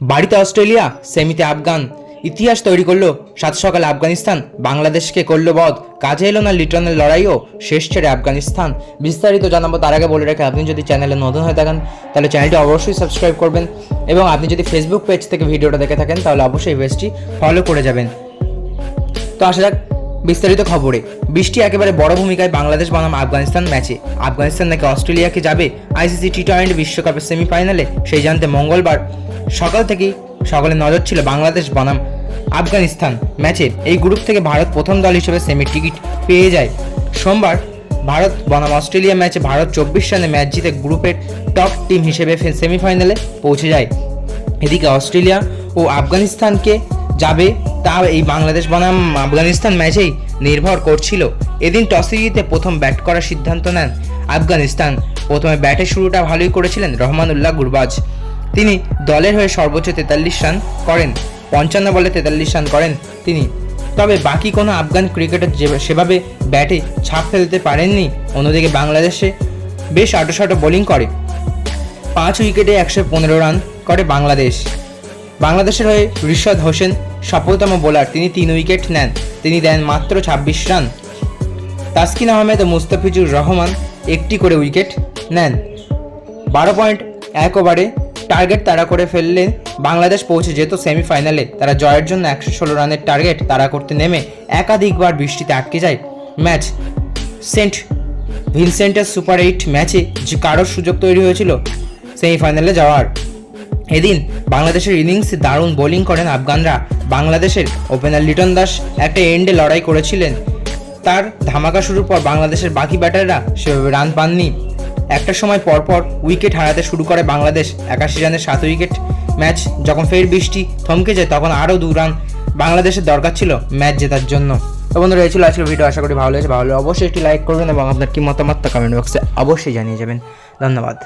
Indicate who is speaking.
Speaker 1: বাড়িতে অস্ট্রেলিয়া, সেমিতে আফগান, ইতিহাস তৈরি করলো সাত সকালে আফগানিস্তান, বাংলাদেশকে করলো বধ, কাজে এলো না লিটনের লড়াইও, শেষ ছেড়ে আফগানিস্তান। বিস্তারিত জানাবো তার আগে বলে রাখি, আপনি যদি চ্যানেলে নতুন হয়ে থাকেন তাহলে চ্যানেলটি অবশ্যই সাবস্ক্রাইব করবেন, এবং আপনি যদি ফেসবুক পেজ থেকে ভিডিওটা দেখে থাকেন তাহলে অবশ্যই পেজটি ফলো করে যাবেন। তো আসা যাক বিস্তারিত খবরে। বৃষ্টি একেবারে বড় ভূমিকায় বাংলাদেশ বনাম আফগানিস্তান ম্যাচে। আফগানিস্তান নাকি অস্ট্রেলিয়াকে যাবে আইসিসি টি-20 বিশ্বকাপের সেমিফাইনালে, সেই জানতে মঙ্গলবার সকাল থেকেই সকলের নজর ছিল বাংলাদেশ বনাম আফগানিস্তান ম্যাচে। এই গ্রুপ থেকে ভারত প্রথম দল হিসেবে সেমির টিকিট পেয়ে যায়। সোমবার ভারত বনাম অস্ট্রেলিয়া ম্যাচে ভারত 24 রানে ম্যাচ জিতে গ্রুপের টপ টিম হিসেবে সেমিফাইনালে পৌঁছে যায়। এদিকে অস্ট্রেলিয়া ও আফগানিস্তানকে যাবে তা এই বাংলাদেশ বনাম আফগানিস্তান ম্যাচেই নির্ভর করছিল। এদিন টসে জিতে প্রথম ব্যাট করার সিদ্ধান্ত নেন আফগানিস্তান। প্রথমে ব্যাটে শুরুটা ভালোই করেছিলেন রহমানুল্লাহ গুরবাজ। তিনি দলের হয়ে সর্বোচ্চ 43 রান করেন, 55 বলে 43 রান করেন তিনি। তবে বাকি কোনো আফগান ক্রিকেটার সেভাবে ব্যাটে ছাপ ফেলতে পারেননি। অন্যদিকে বাংলাদেশে বেশ আঁটোসাঁটো বোলিং করে 5 উইকেটে 115 রান করে বাংলাদেশের হয়ে রিশাদ হোসেন সফলতম বোলার, তিনি 3 উইকেট নেন, তিনি দেন মাত্র 26 রান। তাসকিন আহমেদ ও মুস্তাফিজুর রহমান একটি করে উইকেট নেন। 12.1 ওভারে টার্গেট তাড়া করে ফেললেন বাংলাদেশ, পৌঁছে যেত সেমিফাইনালে। তারা জয়ের জন্য 116 রানের টার্গেট তাড়া করতে নেমে একাধিকবার বৃষ্টিতে আটকে যায় ম্যাচ। সেন্ট ভিনসেন্টের সুপার 8 ম্যাচে যে কারোর সুযোগ তৈরি হয়েছিল সেমিফাইনালে যাওয়ার। এদিন বাংলাদেশের ইনিংসে দারুণ বোলিং করেন আফগানরা। বাংলাদেশের ওপেনার লিটন দাস একটা এন্ডে লড়াই করেছিলেন, তার ধামাকা শুরুর পর বাংলাদেশের বাকি ব্যাটাররা সেভাবে রান পাননি। একটা সময় পরপর উইকেট হারাতে শুরু করে বাংলাদেশ। 81 রানে 7 উইকেট ম্যাচ যখন ফের বৃষ্টি থমকে যায় তখন আরও 2 রান বাংলাদেশের দরকার ছিল ম্যাচ জেতার জন্য। তো বন্ধুরা, এই ছিল আজকের ভিডিও। আশা করি ভালো লেগেছে। ভালো অবশ্যই একটি লাইক করবেন এবং আপনার কি মতামত তা কমেন্ট বক্সে অবশ্যই জানিয়ে যাবেন। ধন্যবাদ।